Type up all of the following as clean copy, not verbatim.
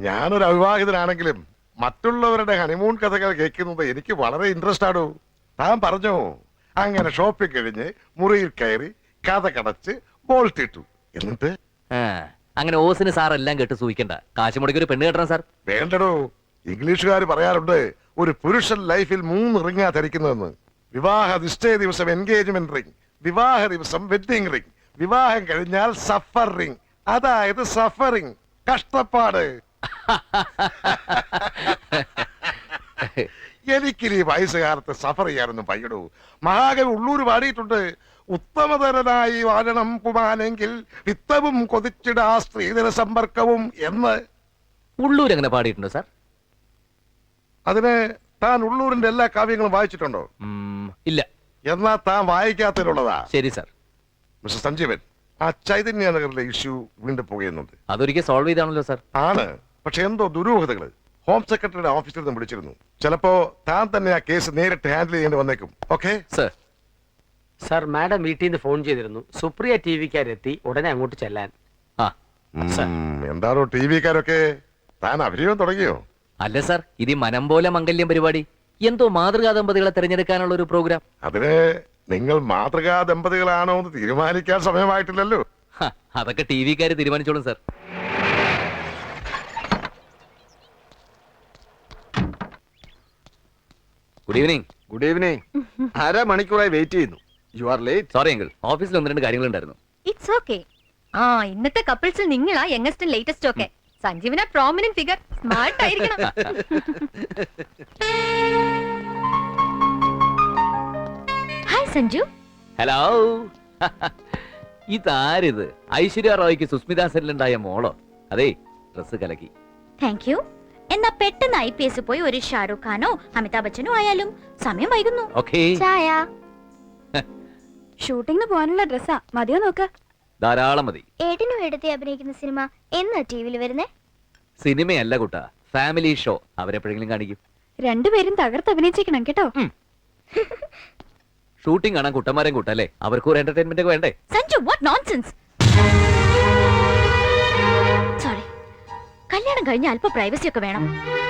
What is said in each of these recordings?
ഞാനൊരു അവിവാഹിതനാണെങ്കിലും മറ്റുള്ളവരുടെ ഹണിമൂൺ കഥകൾ കേൾക്കുന്നത് എനിക്ക് വളരെ ഇൻട്രസ്റ്റ് ആണോ. താൻ പറഞ്ഞോ, അങ്ങനെ ഷോപ്പിൽ കഴിഞ്ഞ് മുറിയിൽ കയറി കഥ കടച്ച് ബോൾട്ടിട്ടു. എന്നിട്ട് അങ്ങനെ ഓസിന് സാർ എല്ലാം കേട്ട് സൂഹിക്കണ്ട. കാശ് മുടക്കി ഒരു പെണ്ണ് കെട്ടണം സാർ. വേണ്ടടോ, ഇംഗ്ലീഷുകാർ പറയാറുണ്ട് ഒരു പുരുഷൻ ലൈഫിൽ 3 റിങ്ങാ ധരിക്കുന്നതെന്ന്. വിവാഹ നിശ്ചയ ദിവസം എൻഗേജ്മെന്റ് റിംഗ്, വിവാഹ ദിവസം വെഡിങ് റിംഗ്, വിവാഹം കഴിഞ്ഞാൽ സഫർ റിംഗ്, അതായത് സഫറിംഗ്, കഷ്ടപ്പാട്. എനിക്കിനി വയസ്സുകാലത്ത് സഫർ ചെയ്യാനൊന്നും പയ്യടൂ. മഹാകവി ഉള്ളൂര് പാടിയിട്ടുണ്ട്, ഉത്തമതരനായി വാഴണം പുമാനെങ്കിൽ വിത്തവും കൊതിച്ചിടാ സ്ത്രീധന സമ്പർക്കവും എന്ന്. ഉള്ളൂർ അങ്ങനെ പാടിയിട്ടുണ്ടോ സാർ? അതിന് താൻ ഉള്ളൂരിന്റെ എല്ലാ കാവ്യങ്ങളും വായിച്ചിട്ടുണ്ടോ? ഇല്ല. എന്നാ താൻ വായിക്കാത്തതിലുള്ളതാ. ശരി സാർ. മിസ്റ്റർ സഞ്ജീവൻ, ആ ചൈതന്യ നഗറിലെ ഇഷ്യൂ വീണ്ടും പോകുന്നുണ്ട്. അതൊരിക്കൽ സോൾവ് ചെയ്താണല്ലോ സാർ. ആണ്, പക്ഷെ എന്തോ ദുരൂഹതകള്. ഹോം സെക്രട്ടറിയുടെ ഓഫീസിൽ നിന്ന് വിളിച്ചിരുന്നു. ചിലപ്പോ താൻ തന്നെ ആ കേസ് നേരിട്ട് ഹാൻഡിൽ ചെയ്യേണ്ടി വന്നേക്കും. Okay sir. സാർ, മാഡം വീട്ടിൽ നിന്ന് ഫോൺ ചെയ്തിരുന്നു. സുപ്രിയ ടിവിക്കാരെത്തി, ഉടനെ അങ്ങോട്ട് ചെല്ലാൻ. എന്താണോ ടി വിക്കാരൊക്കെ, താൻ അഭിനയം തുടങ്ങിയോ? അല്ല സാർ, ഇത് മനം പോലെ മംഗല്യം പരിപാടി, എന്തോ മാതൃകാ ദമ്പതികളെ തിരഞ്ഞെടുക്കാനുള്ള ഒരു പ്രോഗ്രാം. അതിന് നിങ്ങൾ മാതൃകാ ദമ്പതികളാണോ എന്ന് തീരുമാനിക്കാൻ സമയമായിട്ടില്ലല്ലോ. അതൊക്കെ ടി വിക്കാര് തീരുമാനിച്ചോളും sir. Good evening. Good evening. അരമണിക്കൂറായി വെയിറ്റ് ചെയ്യുന്നു. You are late. Sorry uncle, ഓഫീസിൽ 1-2 കാര്യങ്ങളുണ്ടായിരുന്നു. It's okay. ഇന്നത്തെ കപ്പിൾസിൽ നിങ്ങളാ യങ്ങസ്റ്റും ലേറ്റസ്റ്റും ഒക്കെ. സഞ്ജീവന പ്രോമിനന്റ് ഫിഗർ, സ്മാർട്ട് ആയിരിക്കണം. ഹായ് സഞ്ജു. ഹലോ. ഇതാരിത്? ഐശ്വര്യ റോയ്ക്ക് സുസ്മിതാ സെല്ലുണ്ടായ മോളോ? അതെ, ഡ്രസ് കലക്കി. Thank you. എന്നാ പെട്ടെന്ന് IPS പോയി ഒരു ഷാരൂഖ് ഖാനോ അമിതാഭ് ബച്ചനോ ആയാലും. സമയം വൈകുന്നു. ചായ. ഷൂട്ടിങ്ങിന് പോകാനുള്ള ഡ്രസ്സാ, മതിയോ നോക്ക്. ധാരാളം മതി. ഏട്ടനും എടുത്ത് അഭിനയിക്കുന്ന സിനിമ എന്നാ ടിവിയിൽ വരുന്നേ? സിനിമയല്ല കുട്ടാ, ഫാമിലി ഷോ. അവരെപ്പോഴെങ്കിലും കാണിക്കും. രണ്ടുപേരും തകർത്ത് അഭിനയിച്ചേക്കണം കേട്ടോ. ഷൂട്ടിംഗ് കാണാൻ കുട്ടന്മാരെയും കൂട്ടല്ലേ, അവർക്ക് ഒരു എന്റർടൈൻമെന്റ് വേണ്ടേ? Sanju, what nonsense. സോറി. കല്യാണം കഴിഞ്ഞ അല്പ പ്രൈവസി ഒക്കെ വേണം.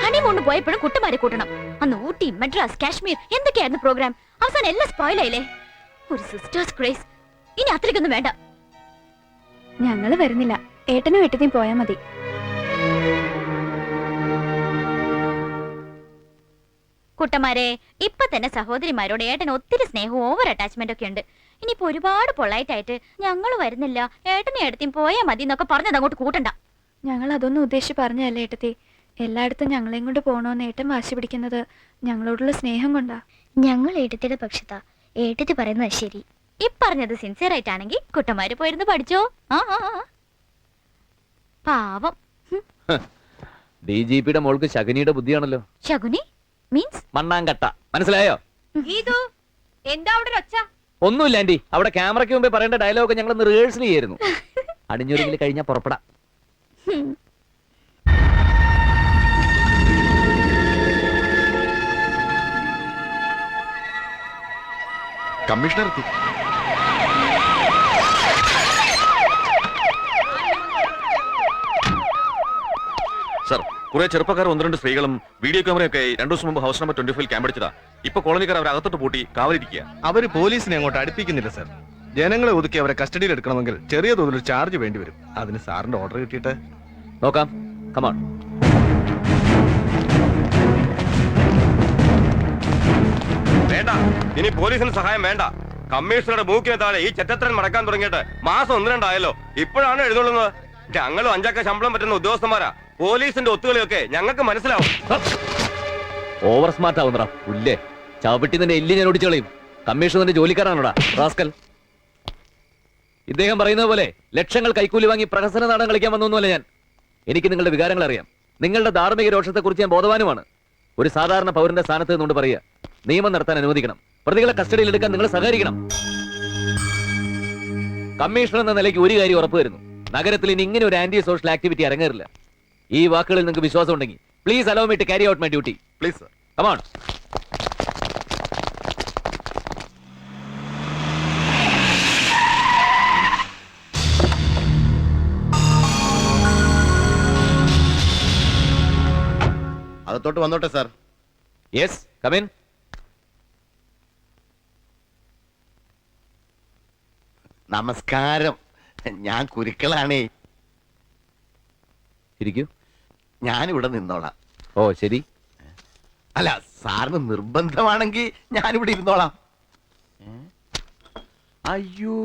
ഹണിമൂൺ പോയപ്പോഴും കുട്ടന്മാരെ കൂട്ടണം. അന്ന് ഊട്ടി, മദ്രാസ്, കാശ്മീർ എന്തൊക്കെയായിരുന്നു പ്രോഗ്രാം. അവസാനം എല്ലാം സ്പോയിൽ ആയില്ലേ. ഒരു സിസ്റ്റേഴ്സ് ക്രേസ്. ഇനി അത്രയ്ക്കൊന്നും വേണ്ട. ഞങ്ങള് വരുന്നില്ല, ഏട്ടനും ഏട്ടനെയും പോയാ മതി. കുട്ടന്മാരെ, ഇപ്പൊ തന്നെ സഹോദരിമാരോട് ഏട്ടന് ഒത്തിരി സ്നേഹവും ഓവർ അറ്റാച്ച്മെന്റ് ഒക്കെ ഉണ്ട്. ഇനിയിപ്പോ ഒരുപാട് പൊളൈറ്റ് ആയിട്ട് ഞങ്ങൾ വരുന്നില്ല, ഏട്ടനെ ഏട്ടത്തിയും പോയാ മതി എന്നൊക്കെ പറഞ്ഞത് അങ്ങോട്ട് കൂട്ടണ്ട. ഞങ്ങൾ അതൊന്നും ഉദ്ദേശിച്ച് പറഞ്ഞതല്ല ഏട്ടത്തി. എല്ലായിടത്തും ഞങ്ങളെയും കൊണ്ട് പോകണമെന്ന് ഏട്ടൻ വാശി പിടിക്കുന്നത് ഞങ്ങളോടുള്ള സ്നേഹം കൊണ്ടാ. ഞങ്ങൾ ഏട്ടത്തിയുടെ പക്ഷത്താ. ഏട്ടത്തി പറയുന്നത് ശരി. ഈ പറഞ്ഞത് സിൻസിയർ ആയിട്ടാണെങ്കിൽ കുട്ടന്മാര് പോയിരുന്നു പഠിച്ചോ. പാവം. DGPയുടെ മോൾക്ക് ശകുനിയുടെ ബുദ്ധിയാണല്ലോ. ശകുനി മീൻസ് മണ്ണാങ്കട്ട. മനസ്സിലായോ? എന്താ അവിടെ ഒച്ച? ഒന്നുമില്ല ആന്റി, അവിടെ ക്യാമറയ്ക്ക് മുമ്പേ പറയേണ്ട ഡയലോഗ് ഞങ്ങൾ ഒന്ന് റിഹേഴ്സൽ ചെയ്യായിരുന്നു. അടിഞ്ഞൊരുങ്ങിൽ കഴിഞ്ഞാൽ പുറപ്പെടാം. കമ്മീഷണർ എത്തി. സർ, കുറെ ചെറുപ്പക്കാർ 1-2 സ്ത്രീകളും വീഡിയോ ക്യാമറയൊക്കെ 2 ദിവസം മുമ്പ് ഹൗസ് നമ്പർ 25 ക്യാമ്പ് അടിച്ചതാ. ഇപ്പൊ കോളനിക്കാർ അവരെ അകത്തോട്ട് പൂട്ടി കാവലിരിക്കുക. അവര് പോലീസിനെ അങ്ങോട്ട് അടുപ്പിക്കുന്നില്ല സർ. ജനങ്ങളെ ഒതുക്കി അവരെ കസ്റ്റഡിയിൽ എടുക്കണമെങ്കിൽ ചെറിയ തോതിൽ ചാർജ് വേണ്ടി വരും. അതിന് സാറിന്റെ ഓർഡർ കിട്ടിയിട്ട് നോക്കാം. കമോൺ. വേണ്ട, ഇനി പോലീസിന് സഹായം വേണ്ട. കമ്മീഷണറുടെ മൂക്കിന് താഴെ ഈ ചെറ്റത്രൻ മടക്കാൻ തുടങ്ങിയിട്ട് മാസം 1-2 ആയല്ലോ. ഇപ്പോഴാണ് എഴുതുള്ളത്. ഞങ്ങളും 5 ശമ്പളം പറ്റുന്ന ഉദ്യോഗസ്ഥന്മാരാ. പോലീസിന്റെ ഒത്തുകളിയൊക്കെ ഞങ്ങൾക്ക് മനസ്സിലാവും. ഓവർ സ്മാർട്ട് ആവുന്നടാ പുല്ലേ. ചവിട്ടി നിന്റെ എല്ലി ഞാൻ ഓടിച്ചു കളയും. കമ്മീഷണറിന്റെ ജോലിക്കാരാണോടാ റാസ്കൽ. ഇദ്ദേഹം പറയുന്നത് പോലെ ലക്ഷങ്ങൾ കൈക്കൂലി വാങ്ങി പ്രഹസന നാടകം കളിക്കാൻ വന്നൊന്നുമല്ല ഞാൻ. എനിക്ക് നിങ്ങളുടെ വികാരങ്ങൾ അറിയാം. നിങ്ങളുടെ ധാർമ്മിക രോഷത്തെക്കുറിച്ച് ഞാൻ ബോധവാനുമാണ്. ഒരു സാധാരണ പൗരന്റെ സ്ഥാനത്ത് നിന്നുകൊണ്ട് പറയുക, നിയമം നടത്താൻ അനുവദിക്കണം. പ്രതികളെ കസ്റ്റഡിയിൽ എടുക്കാൻ നിങ്ങൾ സഹകരിക്കണം. കമ്മീഷണർ എന്ന നിലയ്ക്ക് ഒരു കാര്യം ഉറപ്പുവരുന്നു, നഗരത്തിൽ ഇനി ഇങ്ങനെ ഒരു ആന്റി സോഷ്യൽ ആക്ടിവിറ്റി അരങ്ങേറില്ല. ഈ വാക്കുകളിൽ നിങ്ങൾക്ക് വിശ്വാസം ഉണ്ടെങ്കിൽ please allow me to carry out my duty. Please sir. Come on. അകത്തോട്ട് വന്നോട്ടെ സാർ. Yes come in. നമസ്കാരം. ഞാൻ കുരുക്കളാണേ. ഇരിക്കൂ. ഞാനിവിടെ നിന്നോളാം. ഓ ശരി. അല്ല, സാറിന് നിർബന്ധമാണെങ്കിൽ ഞാനിവിടെ ഇരുന്നോളാം. അയ്യോ,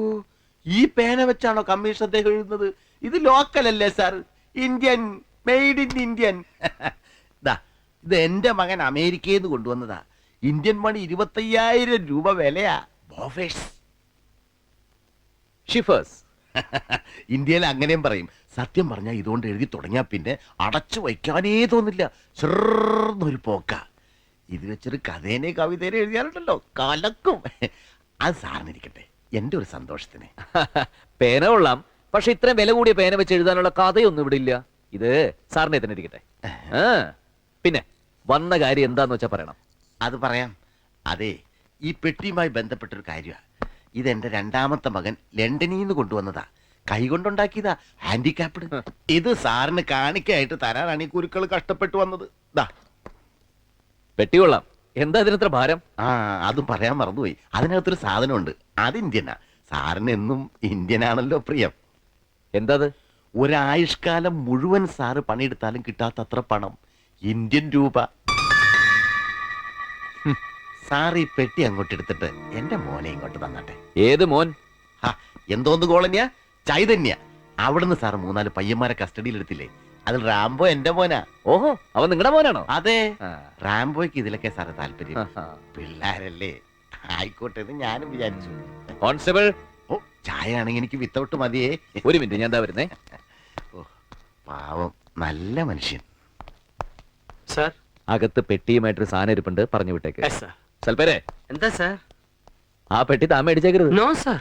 ഈ പേന വെച്ചാണോ കമ്മീഷൻ അദ്ദേഹം എഴുതുന്നത്? ഇത് ലോക്കൽ അല്ലേ sir? Indian, made in Indian. ഇത് എന്റെ മകൻ അമേരിക്കയിൽ നിന്ന് കൊണ്ടുവന്നതാ. ഇന്ത്യൻ മണി 25,000 രൂപ വിലയാ. ബോഫേഴ്സ്. ഷിഫേഴ്സ്. ഇന്ത്യയിൽ അങ്ങനെയും പറയും. സത്യം പറഞ്ഞാൽ ഇതുകൊണ്ട് എഴുതി തുടങ്ങിയാൽ പിന്നെ അടച്ചു വയ്ക്കാനേ തോന്നില്ല. ചെറുന്നൊരു പോക്ക. ഇത് വെച്ചൊരു കഥേനെ കവിതേനെ എഴുതിയാലുണ്ടല്ലോ കലക്കും. അത് സാറിനിരിക്കട്ടെ, എന്റെ ഒരു സന്തോഷത്തിന്. പേന കൊള്ളാം, പക്ഷെ ഇത്രയും വില കൂടിയ പേന വെച്ച് എഴുതാനുള്ള കഥയൊന്നും ഇവിടെ ഇല്ല. ഇത് സാറിനെ തന്നെ ഇരിക്കട്ടെ. പിന്നെ വന്ന കാര്യം എന്താന്ന് വെച്ചാ പറയണം. അത് പറയാം. അതെ, ഈ പെട്ടിയുമായി ബന്ധപ്പെട്ടൊരു കാര്യമാണ്. ഇതെന്റെ രണ്ടാമത്തെ മകൻ ലണ്ടനിൽ നിന്ന് കൊണ്ടുവന്നതാ. കൈകൊണ്ടുണ്ടാക്കിയതാ, ഹാൻഡിക്യാപ്ഡ്. ഇത് സാറിന് കാണിക്കായിട്ട് തരാനാണ് ഈ കുരുക്കൾ കഷ്ടപ്പെട്ടു വന്നത്. പെട്ടി കൊള്ളാം. എന്താ ഇതിനത്ര ഭാരം? അതും പറയാൻ മറന്നുപോയി. അതിനകത്തൊരു സാധനമുണ്ട്. അത് ഇന്ത്യനാ. സാറിന് എന്നും ഇന്ത്യനാണല്ലോ പ്രിയം. എന്താ? ഒരായുഷ്കാലം മുഴുവൻ സാറ് പണിയെടുത്താലും കിട്ടാത്തത്ര പണം. ഇന്ത്യൻ രൂപ. സാർ ഈ പെട്ടി അങ്ങോട്ട് എടുത്തിട്ട് എന്റെ മോനെ ഇങ്ങോട്ട് തന്നട്ടെ. ഏത് മോൻ? എന്തോന്ന് കോളനിയാ? ചൈതന്യ. അവിടുന്ന് സാർ 3-4 പയ്യന്മാരെ കസ്റ്റഡിയിൽ എടുത്തില്ലേ? അതിൽ റാംബോ എന്റെ മോനാ. ഓഹോ, അവൻ നിങ്ങളുടെ മോനാണോ? അതെ. റാംബോയ്ക്ക് ഇതിലൊക്കെ സാറ് താല്പര്യം. പിള്ളേരല്ലേ, ആയിക്കോട്ടെ എന്ന് ഞാനും വിചാരിച്ചു. കോൺസ്റ്റബിൾ. ഓ, ചായ ആണെങ്കിൽ എനിക്ക് വിത്തൗട്ട് മതിയേ. ഒരു മിനിറ്റ്, ഞാൻ എന്താ വരുന്നേ. ഓ, പാവം നല്ല മനുഷ്യൻ. സാർ. അകത്ത് പെട്ടിയുമായിട്ടൊരു സാധനം ഇരിപ്പുണ്ട്, പറഞ്ഞു വിട്ടേക്ക്. സൽപ്പേരെ. എന്താ സാർ? ആ പെട്ടി താൻ മേടിച്ചേക്കരുത്. No sir.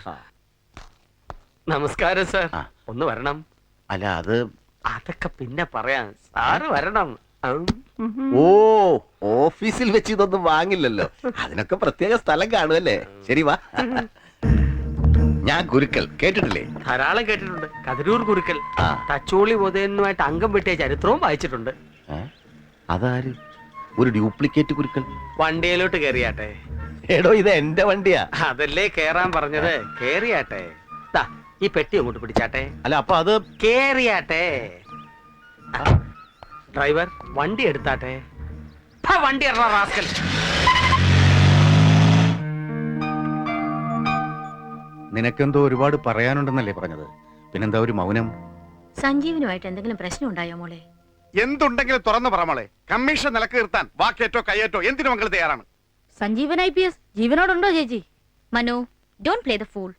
നമസ്കാരം സാർ. ഒന്ന് വരണം. അല്ല, അത് അതൊക്കെ പിന്നെ പറയാം. സാറ് വരണം. ഓ, ഓഫീസിൽ വെച്ച് ഇതൊന്നും വാങ്ങില്ലല്ലോ. അതിനൊക്കെ പ്രത്യേക സ്ഥലം കാണുമല്ലേ? ശരി, വാ. ഞാൻ ഗുരുക്കൾ കേട്ടിട്ടില്ലേ? ധാരാളം കേട്ടിട്ടുണ്ട്. കതിരൂർ ഗുരുക്കൾ. തച്ചോളി ഉദയനുമായിട്ട് അംഗം വെട്ടിയ ചരിത്രവും വായിച്ചിട്ടുണ്ട്. അതാര്? ഒരു ഡ്യൂപ്ലിക്കേറ്റ് ഗുരുക്കൾ. വണ്ടിയിലോട്ട് കേറിയാട്ടെ. എടോ, ഇത് എന്റെ വണ്ടിയാ. അതല്ലേ കേറാൻ പറഞ്ഞത്. കേറിയാട്ടെ. ഈ പെട്ടി അങ്ങോട്ട് പിടിച്ചാട്ടെ. അല്ല, അപ്പൊ അത് കേറിയാട്ടെ. ഡ്രൈവർ, വണ്ടി എടുത്താട്ടെ. വണ്ടി ഇറങ്ങാ റാസ്കൽ. നിനക്കെന്തോ ഒരുപാട് പറയാനുണ്ടെന്നല്ലേ പറഞ്ഞത്? പിന്നെന്താ ഒരു മൗനം? സഞ്ജീവനുമായിട്ട് എന്തെങ്കിലും പ്രശ്നം ഉണ്ടായോ മോളെ? എന്തുണ്ടെങ്കിലും തുറന്നു പറ മോളെ. കമ്മീഷൻ നിലക്ക് നിർത്താൻ വാക്കേറ്റോ കയ്യേറ്റോ എന്തിനു മംഗൾ തയ്യാറാണ്. സഞ്ജീവൻ IPS ജീവനോടുണ്ടോ ചേച്ചി? Manu, don't play the fool.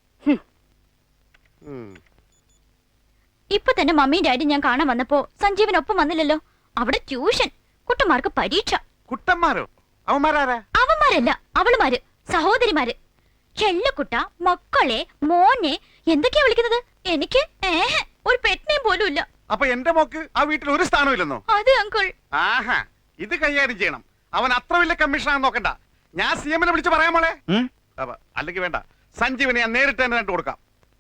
ഇപ്പൊ തന്നെ മമ്മിയും ഡാഡിയും ഞാൻ കാണാൻ വന്നപ്പോ സഞ്ജീവനൊപ്പം വന്നില്ലല്ലോ. അവിടെ ട്യൂഷൻ, കുട്ടന്മാർക്ക് പരീക്ഷ. കുട്ടന്മാരോ? അവന്മാരാരാ? അവന്മാരല്ല, അവളുമാര്, സഹോദരിമാര്. ചെല്ലക്കുട്ട, മക്കളെ, മോനെ എന്തൊക്കെയാ വിളിക്കുന്നത്? എനിക്ക് ഒരു പെറ്റിനെയും പോലും ഇല്ല. അപ്പൊ എന്റെ മോക്ക് ആ വീട്ടിൽ ഒരു സ്ഥാനം ഇല്ലെന്നോ? അതെ അങ്കിൾ. ആഹാ, ഇത് കൈകാര്യം ചെയ്യണം. അവൻ അത്ര വലിയ കമ്മീഷനാണെന്ന് നോക്കണ്ട. ഞാൻ CM വിളിച്ച് പറയാൻ മോളെ. അല്ലെങ്കിൽ വേണ്ട, സഞ്ജീവനെ ഞാൻ നേരിട്ട് തന്നെ കണ്ടു കൊടുക്കാം.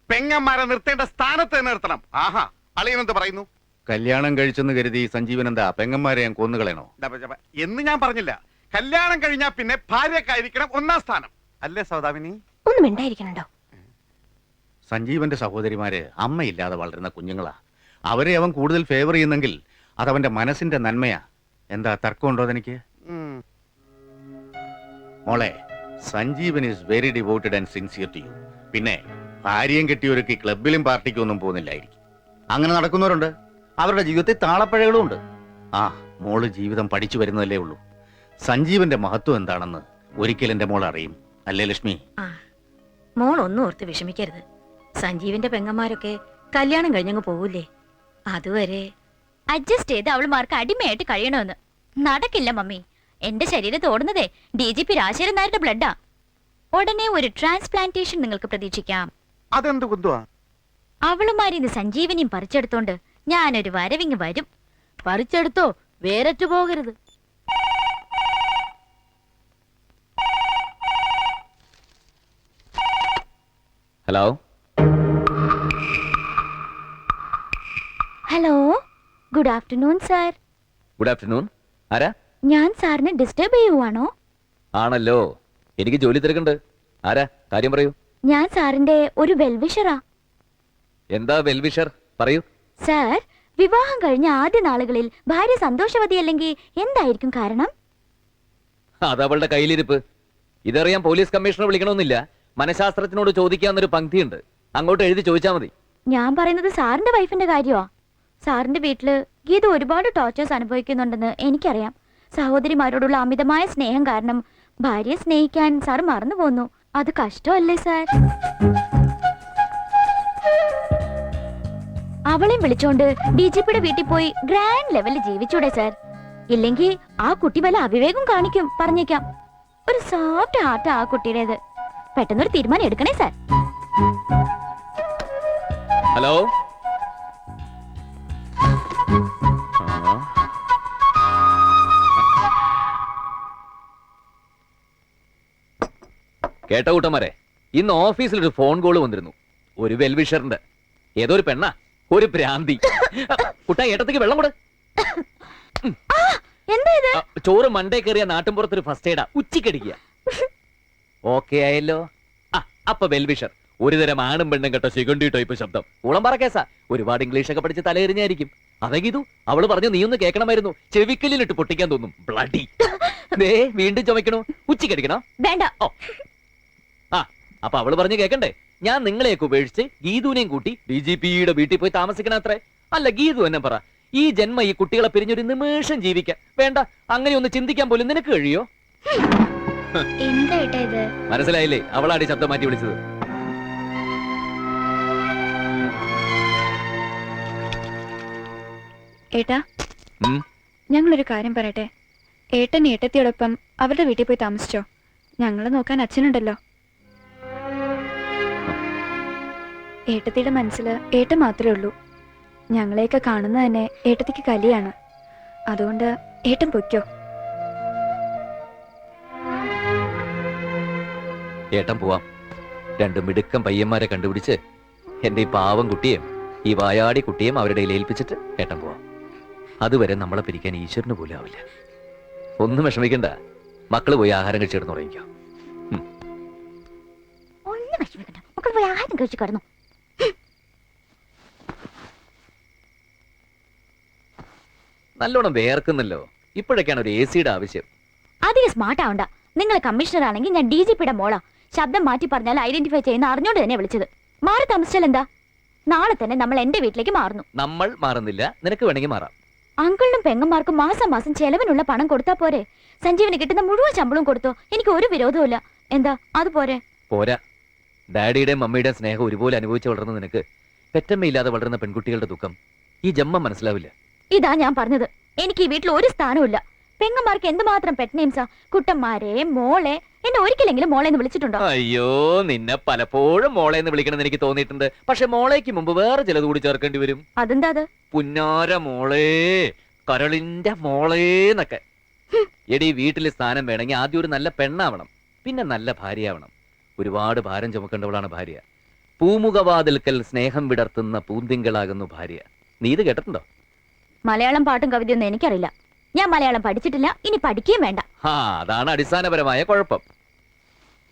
പെങ്ങന്മാരെ നിർത്തേണ്ട സ്ഥാനത്ത് തന്നെ നിർത്തണം. ആഹാ, അളിയനെന്ത് പറയുന്നു? കല്യാണം കഴിച്ചെന്ന് കരുതി സഞ്ജീവൻ എന്താ പെങ്ങന്മാരെ ഞാൻ കൊന്നുകളയണോ എന്ന് ഞാൻ പറഞ്ഞില്ല. കല്യാണം കഴിഞ്ഞാ പിന്നെ ഭാര്യക്കായിരിക്കണം 1-ാം സ്ഥാനം. അല്ലേ സൗദാമിനി? ഒന്നും ഉണ്ടായിരിക്കണോ? സഞ്ജീവന്റെ സഹോദരിമാര് അമ്മയില്ലാതെ വളരുന്ന കുഞ്ഞുങ്ങളാ. അവരെ അവൻ കൂടുതൽ ഫേവർ ചെയ്യുന്നെങ്കിൽ അതവന്റെ മനസ്സിന്റെ നന്മയാ. എന്താ തർക്കമുണ്ടോ അതെനിക്ക്? മോളെ, Sanjeevan is very devoted and sincere to you. പിന്നെ ഭാര്യയും കെട്ടിയൊരുക്കി ക്ലബിലും പാർട്ടിക്കും ഒന്നും പോകുന്നില്ലായിരിക്കും. അങ്ങനെ നടക്കുന്നവരുണ്ട്. അവരുടെ ജീവിതത്തിൽ താളപ്പഴകളും ഉണ്ട്. മോള് ജീവിതം പഠിച്ചു വരുന്നതല്ലേ ഉള്ളൂ. സഞ്ജീവന്റെ മഹത്വം എന്താണെന്ന് ഒരിക്കൽ എന്റെ മോൾ അറിയും. അല്ലേ ലക്ഷ്മി? മോൾ ഒന്നും ഓർത്ത് വിഷമിക്കരുത്. സഞ്ജീവിന്റെ പെങ്ങന്മാരൊക്കെ കല്യാണം കഴിഞ്ഞങ്ങ് പോവൂലേ. അതുവരെ അഡ്ജസ്റ്റ് ചെയ്ത് അവളുമാർക്ക് അടിമയായിട്ട് കഴിയണമെന്ന്. നടക്കില്ല മമ്മി. എന്റെ ശരീരത്ത് ഓടുന്നതേ DGP രാജശേഖരൻ നായരുടെ ബ്ലഡാ. ഉടനെ ഒരു ട്രാൻസ്പ്ലാന്റേഷൻ നിങ്ങൾക്ക് പ്രതീക്ഷിക്കാം. അതെന്ത് കുന്തുവാ? അവളുമാരിന്ന് സഞ്ജീവനിയും പറിച്ചെടുത്തോണ്ട് ഞാനൊരു വരവിങ് വരും. പറിച്ചെടുത്തോ, വേററ്റു പോകരുത്. Hello. Hello, good afternoon sir. Good afternoon. ആരാ? ഞാൻ സാറിനെ ഡിസ്റ്റർബ് ചെയ്യുവാണോ? ആണല്ലോ, എനിക്ക് ജോലി തിരക്കുണ്ട്. ആരാ? കാര്യം പറയൂ. ഞാൻ സാറിന്റെ ഒരു വെൽവിഷറാ. എന്താ വെൽവിഷർ? പറയൂ. സാർ, വിവാഹം കഴിഞ്ഞ ആദ്യ നാളുകളിൽ ഭാര്യ സന്തോഷവതിയല്ലെങ്കിൽ എന്തായിരിക്കും കാരണം? അതവളുടെ കയ്യിലിരിപ്പ്. ഇതറിയാൻ പോലീസ് കമ്മീഷണർ വിളിക്കണമെന്നില്ല. മനഃശാസ്ത്രജ്ഞനോട് ചോദിക്കാന്നൊരു പങ്ക്തിയുണ്ട്, അങ്ങോട്ട് എഴുതി ചോദിച്ചാൽ മതി. ഞാൻ പറയുന്നത് സാറിന്റെ വൈഫിന്റെ കാര്യമാ. സാറിന്റെ വീട്ടില് ഗീത ഒരുപാട് ടോർച്ചേഴ്സ് അനുഭവിക്കുന്നുണ്ടെന്ന് എനിക്കറിയാം. സഹോദരിമാരോടുള്ള അമിതമായ സ്നേഹം കാരണം ഭാര്യയെ സ്നേഹിക്കാൻ സാർ മറന്നു പോന്നു. അത് കഷ്ടമല്ലേ സാർ? അവളെയും വിളിച്ചോണ്ട് DGPയുടെ വീട്ടിൽ പോയി ഗ്രാൻഡ് ലെവലിൽ ജീവിച്ചൂടെ സാർ? ഇല്ലെങ്കിൽ ആ കുട്ടി വല്ല അവിവേകം കാണിക്കും, പറഞ്ഞേക്കാം. ഒരു സോഫ്റ്റ് ഹാർട്ട് ആ കുട്ടിയുടേത്. പെട്ടെന്നൊരു തീരുമാനം എടുക്കണേ സാർ. ഹലോ. കേട്ട കൂട്ടന്മാരെ, ഇന്ന് ഓഫീസിൽ ഒരു ഫോൺ കോള് വന്നിരുന്നു. ഒരു വെൽവിഷറിന്റെ. ഏതോ ഒരു പെണ്ണ, ഒരു ഭ്രാന്തി. കുട്ടാ, ഏട്ടത്തേക്ക് വെള്ളം കൂടെ. ചോറ് മണ്ടേ കയറിയ നാട്ടിൻപുറത്തൊരു ഫസ്റ്റ് എയ്ഡാ, ഉച്ചക്കടിക്കുക. ഓക്കെ ആയല്ലോ. അപ്പൊ വെൽവിഷർ ഒരുതരം ആണും പെണ്ണും കേട്ടോ സെക്കൻഡറി ടൈപ്പ് ശബ്ദം. ഉളംപറ കേസാ. ഒരുപാട് ഇംഗ്ലീഷ് ഒക്കെ പഠിച്ച് തലയെറിഞ്ഞായിരിക്കും. അതെങ്കിതു അവള് പറഞ്ഞു നീ ഒന്ന് കേൾക്കണമായിരുന്നു. ചെവിക്കല്ലിലിട്ട് പൊട്ടിക്കാൻ തോന്നും. ബ്ലഡി. ദേ വീണ്ടും ചുമക്കണോ? ഉച്ചക്കടിക്കണോ? വേണ്ട. അപ്പൊ അവള് പറഞ്ഞു കേക്കണ്ടേ? ഞാൻ നിങ്ങളെയൊക്കെ ഉപേക്ഷിച്ച് ഗീതുവിനെയും കൂട്ടി DGPയുടെ വീട്ടിൽ പോയി താമസിക്കണ അത്രേ. അല്ല, ഗീതു എന്നെ പറ, ഈ ജന്മ ഈ കുട്ടികളെ പിരിഞ്ഞൊരു നിമിഷം ജീവിക്കാൻ വേണ്ട, അങ്ങനെ ഒന്ന് ചിന്തിക്കാൻ പോലും നിനക്ക് കഴിയോ? മനസ്സിലായില്ലേ? അവളാടി ശബ്ദം മാറ്റി വിളിച്ചത്. ഏട്ടാ, ഞങ്ങളൊരു കാര്യം പറയട്ടെ. ഏട്ടൻ ഏട്ടത്തിയോടൊപ്പം അവരുടെ വീട്ടിൽ പോയി താമസിച്ചോ? ഞങ്ങളെ നോക്കാൻ അച്ഛനുണ്ടല്ലോ. ഏട്ടത്തിയുടെ മനസ്സിൽ ഏട്ടൻ മാത്രമേ ഉള്ളൂ. ഞങ്ങളെയൊക്കെ കാണുന്നത് തന്നെ ഏട്ടത്തിക്ക് കലിയാണ്. അതുകൊണ്ട് ഏട്ടൻ പൊയ്ക്കോ. ഏട്ടൻ പോവാം. രണ്ട് മിടുക്കം പയ്യന്മാരെ കണ്ടുപിടിച്ച് എന്റെ ഈ പാവം കുട്ടിയെയും ഈ വായാടി കുട്ടിയെയും അവരുടെ ഏൽപ്പിച്ചിട്ട് ഏട്ടൻ പോവാം. അതുവരെ നമ്മളെ പിരിക്കാൻ ഈശ്വരന് പോലും ആവില്ല. ഒന്നും വിഷമിക്കണ്ട. മക്കള് പോയി ആഹാരം കഴിച്ച് കിടന്നു തുടങ്ങിക്കോ. ഒന്നും വിഷമിക്കണ്ട, മക്കൾ പോയി ആഹാരം കഴിച്ച് കിടന്നു. നല്ലോണം വേർക്കുന്നല്ലോ. ഇപ്പോഴൊക്കെയാണ് ഒരു AC-യുടെ ആവശ്യം. അധികം സ്മാർട്ട് ആവണ്ട. നിങ്ങൾ കമ്മീഷണർ ആണെങ്കിൽ ഞാൻ DGPയുടെ മോളാ. ശബ്ദം മാറ്റി പറഞ്ഞാൽ ഐഡന്റിഫൈ ചെയ്യുന്ന അറിഞ്ഞോണ്ട് തന്നെ വിളിച്ചത്. മാറി താമസിച്ചാൽ എന്താ? നാളെ തന്നെ നമ്മൾ എന്റെ വീട്ടിലേക്ക് മാറുന്നു. നമ്മൾ മാറുന്നില്ല, നിനക്ക് വേണമെങ്കിൽ മാറാം. അങ്കിളിനും പെങ്ങന്മാർക്കും മാസം മാസം ചെലവിനുള്ള പണം കൊടുത്താ പോരെ? സഞ്ജീവിന് കിട്ടുന്ന മുഴുവൻ ശമ്പളവും കൊടുത്തോ, എനിക്ക് ഒരു വിരോധവും. എന്താ അത് പോരെ? പോരാ. ഡാഡിയുടെയും മമ്മിയുടെയും സ്നേഹം ഒരുപോലെ അനുഭവിച്ച് വളർന്ന നിനക്ക് പെറ്റമ്മയില്ലാതെ വളരുന്ന പെൺകുട്ടികളുടെ ദുഃഖം ഈ ജന്മം മനസ്സിലാവില്ല. ഇതാ ഞാൻ പറഞ്ഞത്. എനിക്ക് ഈ വീട്ടിൽ ഒരു സ്ഥാനവും. പെങ്ങന്മാർക്ക് എന്തുമാത്രം പെറ്റ് നെയിംസാ. കുട്ടന്മാരെ, മോളെ. എന്നെ ഒരിക്കലെങ്കിലും മോളെ എന്ന് വിളിച്ചിട്ടുണ്ടോ? അയ്യോ, നിന്നെ പലപ്പോഴും മോളെ എന്ന് വിളിക്കണമെന്ന് എനിക്ക് തോന്നിയിട്ടുണ്ട്. പക്ഷെ മോളേക്ക് മുമ്പ് വേറെ ചിലത് കൂടി ചേർക്കേണ്ടി വരും. അതെന്താ? അത് പുന്നാര മോളേ, കരളിന്റെ മോളേന്നൊക്കെ. എടി, വീട്ടിൽ സ്ഥാനം വേണമെങ്കിൽ ആദ്യം ഒരു നല്ല പെണ്ണാവണം, പിന്നെ നല്ല ഭാര്യയാവണം. ഒരുപാട് ഭാരം ചുമക്കേണ്ടവളാണ് ഭാര്യ. പൂമുഖവാതിൽക്കൽ സ്നേഹം വിടർത്തുന്ന പൂന്തിങ്കളാകുന്നു ഭാര്യ. നീ ഇത് കേട്ടിട്ടുണ്ടോ? മലയാളം പാട്ടും കവിതയൊന്നും എനിക്കറിയില്ല. ഞാൻ മലയാളം പഠിച്ചിട്ടില്ല, ഇനി പഠിക്കുകയും വേണ്ട. അതാണ് അടിസ്ഥാനപരമായ കുഴപ്പം.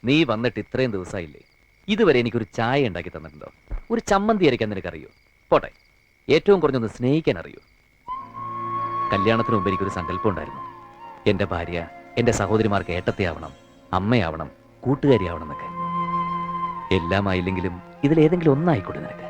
നീ വന്നിട്ട് ഇത്രയും ദിവസമായില്ലേ, ഇതുവരെ എനിക്കൊരു ചായ ഉണ്ടാക്കി തന്നിട്ടുണ്ടോ? ഒരു ചമ്മന്തി അരയ്ക്കാൻ നിനക്കറിയോ? പോട്ടെ, ഏറ്റവും കുറഞ്ഞൊന്ന് സ്നേഹിക്കാൻ അറിയോ? കല്യാണത്തിന് മുമ്പ് എനിക്കൊരു സങ്കല്പം ഉണ്ടായിരുന്നു. എന്റെ ഭാര്യ എന്റെ സഹോദരിമാർക്ക് ഏട്ടത്തെയാവണം, അമ്മയാവണം, കൂട്ടുകാരിയാവണം എന്നൊക്കെ. എല്ലാം ആയില്ലെങ്കിലും ഇതിലേതെങ്കിലും ഒന്നായിക്കോട്ടെ നിനക്ക്.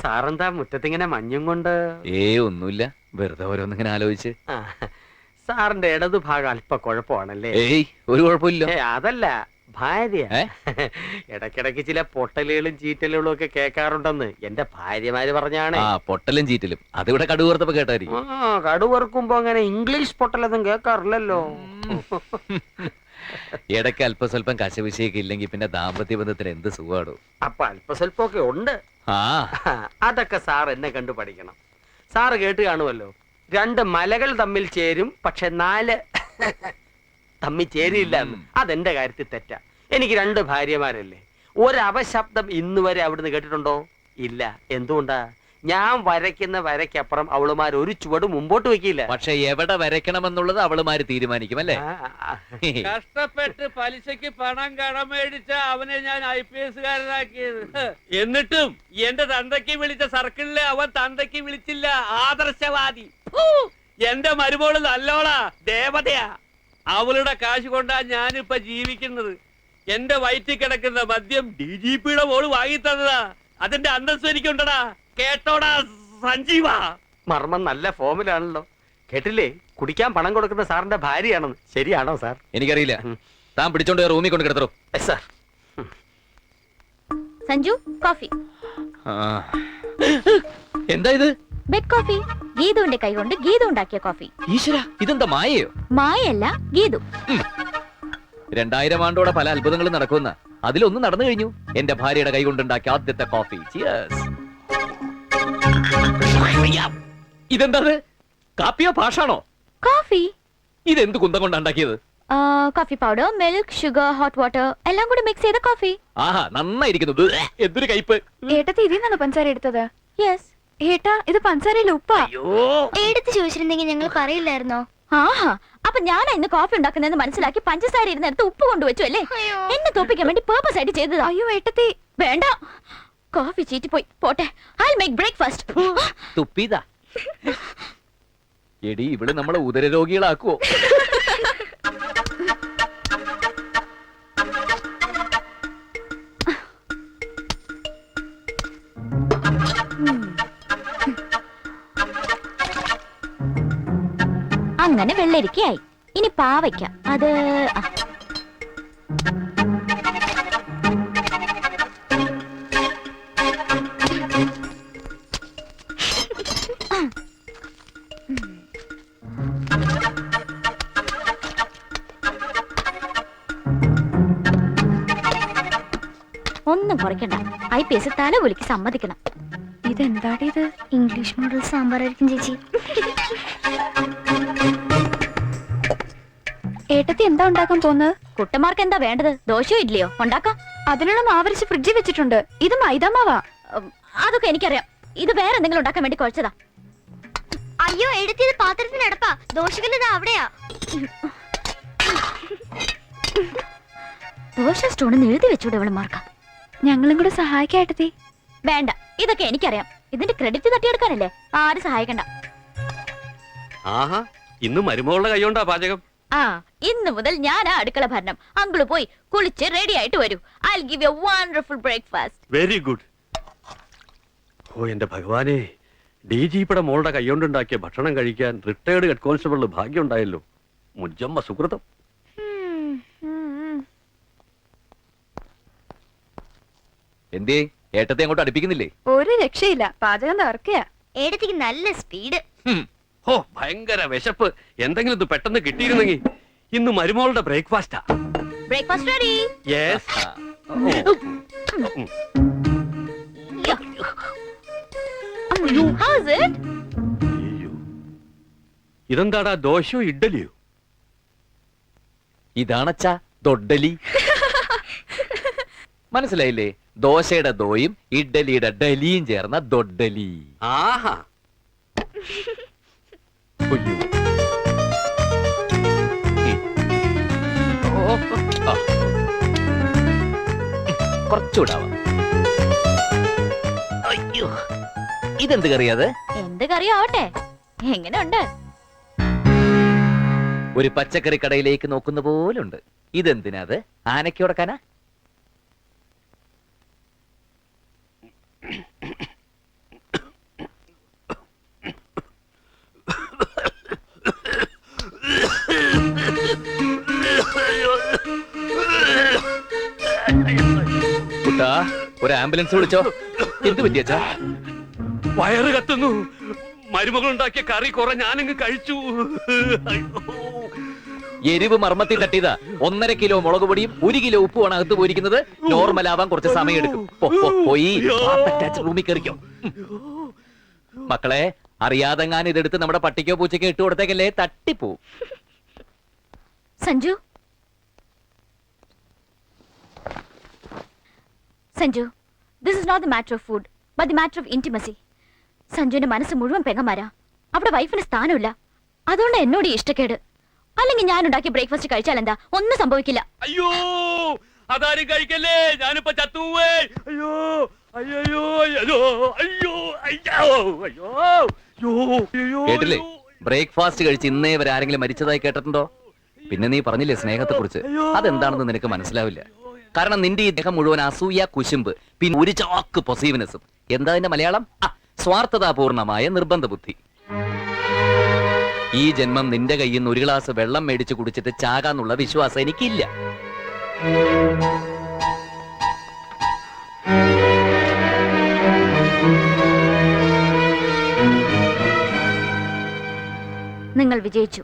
സാറെന്താ മുറ്റത്തിങ്ങനെ മഞ്ഞും കൊണ്ട്? ഒന്നുമില്ല, വെറുതെ ഓരോന്നിങ്ങനെ ആലോചിച്ച്. സാറിന്റെ ഇടതു ഭാഗം അല്പ കുഴപ്പമാണല്ലേ? ഒരു കുഴപ്പമില്ല. അതല്ല, ഭാര്യ ഇടയ്ക്കിടയ്ക്ക് ചില പൊട്ടലുകളും ചീറ്റലുകളും ഒക്കെ കേൾക്കാറുണ്ടെന്ന് എന്റെ ഭാര്യമാര് പറഞ്ഞാണ്. പൊട്ടലും ചീറ്റലും അതിവിടെ കടുവറുത്തപ്പോ കേട്ടായിരിക്കും. കടുവറുക്കുമ്പോ അങ്ങനെ ഇംഗ്ലീഷ് പൊട്ടലൊന്നും കേൾക്കാറില്ലല്ലോ. ഇടയ്ക്ക് അല്പസ്വല്പം കശവിശയൊക്കെ ഇല്ലെങ്കിൽ പിന്നെ ദാമ്പത്യ ബന്ധത്തിന് എന്ത് സുഖമാടോ. അപ്പൊ അല്പസ്വല്പമൊക്കെ ഉണ്ട്. ആ അതൊക്കെ സാർ എന്നെ കണ്ടു പഠിക്കണം. സാറ് കേട്ട് കാണുമല്ലോ, 2 മലകൾ തമ്മിൽ ചേരും, പക്ഷെ 4 തമ്മിൽ ചേരില്ല എന്ന്. അതെന്റെ കാര്യത്തിൽ തെറ്റാ. എനിക്ക് 2 ഭാര്യമാരല്ലേ. ഒരവശബ്ദം ഇന്ന് വരെ അവിടുന്ന് കേട്ടിട്ടുണ്ടോ? ഇല്ല. എന്തുകൊണ്ടാ? ഞാൻ വരയ്ക്കുന്ന വരയ്ക്കപ്പുറം അവളുമാർ ഒരു ചുവട് മുമ്പോട്ട് വെക്കില്ല. പക്ഷെ എവിടെ വരയ്ക്കണമെന്നുള്ളത് അവളുമാര് തീരുമാനിക്കും അല്ലേ? കഷ്ടപ്പെട്ട് പലിശക്ക് പണം കടമേടിച്ച അവനെ ഞാൻ IPS കാരനാക്കിയത്. എന്നിട്ടും എന്റെ തന്തയ്ക്ക് വിളിച്ച സർക്കിളിലെ അവൻ തന്തയ്ക്ക് വിളിച്ചില്ല. ആദർശവാദി. എന്റെ മരുമോള് നല്ലോളാ, ദേവതയാ. അവളുടെ കാശ് കൊണ്ടാ ഞാനിപ്പൊ ജീവിക്കുന്നത്. എന്റെ വയറ്റിൽ കിടക്കുന്ന മദ്യം DGPയുടെ മോള് വാങ്ങി തന്നതാ. അതിന്റെ അന്തസ്സ് എനിക്കുണ്ടടാ. കേട്ടോടാ സഞ്ജീവാ. മർമ്മം നല്ല ഫോമിലാണല്ലോ. കേട്ടില്ലേ, കുടിക്കാൻ പണം കൊടുക്കുന്ന സാറിന്റെ ഭാര്യയാണെന്ന്. ശരിയാണോ സാർ? എനിക്കറിയില്ല. താൻ പിടിച്ചോണ്ട് റൂമിൽ കൊണ്ട് കിടത്തറോ. സാർ. സഞ്ജു, കോഫി. എന്താ ഇത്? Bed coffee. ഗീതുവിന്റെ കൈ കൊണ്ട് ഗീതു ഉണ്ടാക്കിയ കോഫി. ഈശ്വര, ഇതെന്താ മായയോ? മായല്ല, ഗീതു. 2000 ആണ്ടോടെ പല അത്ഭുതങ്ങളും നടക്കുന്ന അതിലൊന്നും നടന്നു കഴിഞ്ഞു. എന്റെ ഭാര്യയുടെ കൈ കൊണ്ടുണ്ടാക്കിയ ആദ്യത്തെ കോഫി. ഇതെന്താ? കാപ്പിയോ പാഷാണോ? കോഫി. ഇതെന്ത് കുന്തം കൊണ്ടാ ഉണ്ടാക്കിയത്? Coffee powder, milk, sugar, hot water എല്ലാം കൂടി മിക്സ് ചെയ്ത കോഫി. ആഹാ, നന്നായിരിക്കുന്നു. എന്തൊരു കയ്പ്. ഏട്ടത്തി ഇതിന്നാണ് പഞ്ചസാര എടുത്തത്? യെസ്. ഏട്ടാ, ഇത് പഞ്ചസാരയിൽ ഉപ്പാ. എടുത്ത് ചോദിച്ചിരുന്നെങ്കിൽ ഞങ്ങൾ പറയില്ലായിരുന്നോ? ആഹാ, അപ്പൊ ഞാനാ ഇന്ന് കോഫി ഉണ്ടാക്കുന്നതെന്ന് മനസ്സിലാക്കി പഞ്ചസാര ഇരുന്നെടുത്ത് ഉപ്പ് കൊണ്ടുവച്ചു അല്ലേ? എന്നെ തോപ്പിക്കാൻ വേണ്ടി പേർപ്പസ് ആയിട്ട് ചെയ്തതാ. അയ്യോ ഏട്ടത്തി, വേണ്ട. കോഫി ചീറ്റിപ്പോയി. പോട്ടെ, ഐ മേക്ക് ബ്രേക്ക്ഫാസ്റ്റ്. തുപ്പിതാ. എടി, ഇവിടെ നമ്മളെ ഉദരരോഗികളാക്കുവോ? അങ്ങനെ വെള്ളരിക്കയായി. ഇനി പാവയ്ക്ക. അത് ഒന്നും കുറയ്ക്കണ്ട. IPS തലകുലിക്ക് സമ്മതിക്കണം. ഇതെന്താടി ഇത്? ഇംഗ്ലീഷ് മോഡൽ സാമ്പാറായിരിക്കും ചേച്ചി. ഏട്ടത്തി എന്താ ഉണ്ടാക്കാൻ പോന്നത്? കുട്ടന്മാർക്ക് എന്താ വേണ്ടത്? ദോശയോ ഇഡ്ലിയോ ഉണ്ടാക്കാം. അതിനുള്ള മാവരച്ച് ഫ്രിഡ്ജിൽ വെച്ചിട്ടുണ്ട്. ഇത് മൈദാമാവാ. അതൊക്കെ എനിക്കറിയാം. ഇത് വേറെ എന്തെങ്കിലും ഉണ്ടാക്കാൻ വേണ്ടി കുഴച്ചതാ. അയ്യോ, എടുത്തത് പാത്രത്തിനടപ്പാ. ദോശകല്ലത് അവിടെയാ. ദോശ സ്റ്റോണെന്ന് എഴുതി വെച്ചൂടെ ഇവളുമാർക്ക്? ഞങ്ങളും കൂടെ സഹായിക്കാം ഏട്ടത്തി. വേണ്ട, ഇതൊക്കെ എനിക്കറിയാം. ഇതിന്റെ ക്രെഡിറ്റ് തട്ടിയെടുക്കാനല്ലേ. ആരും സഹായിക്കണ്ട. ആഹാ, ഇന്ന് മരുമകളുടെ കൈകൊണ്ടാ പാചകം. ആ, ഇന്ന് മുതൽ ഞാനാ അടുക്കള ഭരണം. അങ്കിള് പോയി കുളിച്ച് റെഡി ആയിട്ട് വരൂ. I'll give you a wonderful breakfast. Very good. ഓ എന്റെ ഭഗവാനെ, DGPയുടെ മോളുടെ കൈകൊണ്ടുണ്ടാക്കിയ ഭക്ഷണം കഴിക്കാൻ റിട്ടയർഡ് ഹെഡ് കോൺസ്റ്റബിളിന് ഭാഗ്യം ഉണ്ടായല്ലോ. മുജമ്മ സുഹൃതം. എന്തേ, ഏട്ടത്തെ അങ്ങോട്ട് അടുപ്പിക്കുന്നില്ലേ? ഒരു രക്ഷയില്ല, പാചകം തകർക്കയാ. ഏടത്തേക്ക് നല്ല സ്പീഡ്. ഓ, ഭയങ്കര വിശപ്പ്. എന്തെങ്കിലും ഇത് പെട്ടെന്ന് കിട്ടിയിരുന്നെങ്കിൽ. ഇന്ന് മരുമോളുടെ ബ്രേക്ക്ഫാസ്റ്റാ. Breakfast ready. Yes. How is it? ഇതെന്താടാ, ദോശയോ ഇഡ്ഡലിയോ? ഇതാണച്ചാ ദൊഡ്ഡലി. മനസ്സിലായില്ലേ? ദോശയുടെ ദോയും ഇഡ്ഡലിയുടെ ഡലിയും ചേർന്ന ദൊഡ്ഡലി. ആഹാ, ഉയ്യോ. ആ. കുറച്ചുകൂടാവാം. അയ്യോ, ഇതെന്ത് കറിയാത്? എന്ത് കറിയോ ആവട്ടെ. എങ്ങനെയുണ്ട്? ഒരു പച്ചക്കറി കടയിലേക്ക് നോക്കുന്ന പോലുണ്ട്. ഇതെന്തിനാത്? ആനയ്ക്ക് കൊടുക്കാനാ? കുട്ടാ, ഒരു ആംബുലൻസ് വിളിച്ചോ. എന്ത് പറ്റിയച്ചാ? വയറ് കത്തുന്നു. മരുമകൾ ഉണ്ടാക്കിയ കറി കുറെ ഞാനങ്ങ് കഴിച്ചു. എരിവ് മർമ്മത്തിൽ തട്ടിയതാ. 1.5 കിലോ മുളക് പൊടിയും 1 കിലോ ഉപ്പുമാണ് അകത്ത് പോയിരിക്കുന്നത്. നോർമൽ ആവാൻ കുറച്ച് സമയം എടുക്കും. പോയി റൂമിൽ കയറിക്കോ. മക്കളെ, അറിയാതെങ്ങാൻ ഇതെടുത്ത് നമ്മുടെ പട്ടിക്കോ പൂച്ചയ്ക്കോ ഇട്ട് കൊടുത്തേക്കല്ലേ, തട്ടിപ്പോ. Sanju, Sanju, this is not the matter of food but the matter of intimacy. സഞ്ജുവിന്റെ മനസ്സ് മുഴുവൻ പെങ്ങന്മാരാ. അവിടെ വൈഫിന് സ്ഥാനമില്ല. അതുകൊണ്ട് എന്നോട് ഈ ഇഷ്ടക്കേട്. അല്ലെങ്കിൽ ഞാൻ ഉണ്ടാക്കിയ ബ്രേക്ക്ഫാസ്റ്റ് കഴിച്ചാൽ എന്താ, ഒന്നും സംഭവിക്കില്ല. അയ്യോ, അതാരും കഴിക്കല്ലേ, ഞാനിപ്പോ ചത്തുവേ. അയ്യോ അയ്യോ അയ്യോ അയ്യോ അയ്യോ അയ്യോ. കേട്ടില്ലേ, ബ്രേക്ക്ഫാസ്റ്റ് കഴിച്ച് ഇന്നേ വരെ ആരെങ്കിലും മരിച്ചതായി കേട്ടിട്ടുണ്ടോ? പിന്നെ നീ പറഞ്ഞില്ലേ സ്നേഹത്തെ കുറിച്ച്, അതെന്താണെന്ന് നിനക്ക് മനസ്സിലാവില്ല. കാരണം നിന്റെ ഈ ദേഹം മുഴുവൻ അസൂയ, കുശുമ്പ്, പിന്നെ ഒരു ചോക്ക് പൊസീവ്നെസ്സും. എന്താ അതിന്റെ മലയാളം? സ്വാർത്ഥതാപൂർണമായ നിർബന്ധ ബുദ്ധി. ഈ ജന്മം നിന്റെ കയ്യിൽ നിന്ന് ഒരു ഗ്ലാസ് വെള്ളം മേടിച്ച് കുടിച്ചിട്ട് ചാകാന്നുള്ള വിശ്വാസം എനിക്കില്ല. നിങ്ങൾ വിജയിച്ചു.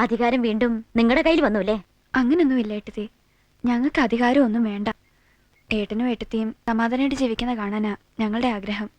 അധികാരം വീണ്ടും നിങ്ങളുടെ കയ്യിൽ വന്നു അല്ലേ? അങ്ങനൊന്നുമില്ല ഏട്ടത്തി. ഞങ്ങൾക്ക് അധികാരം ഒന്നും വേണ്ട. ഏട്ടനും ഏട്ടത്തിയും സമാധാനമായിട്ട് ജീവിക്കുന്ന കാണാനാ ഞങ്ങളുടെ ആഗ്രഹം.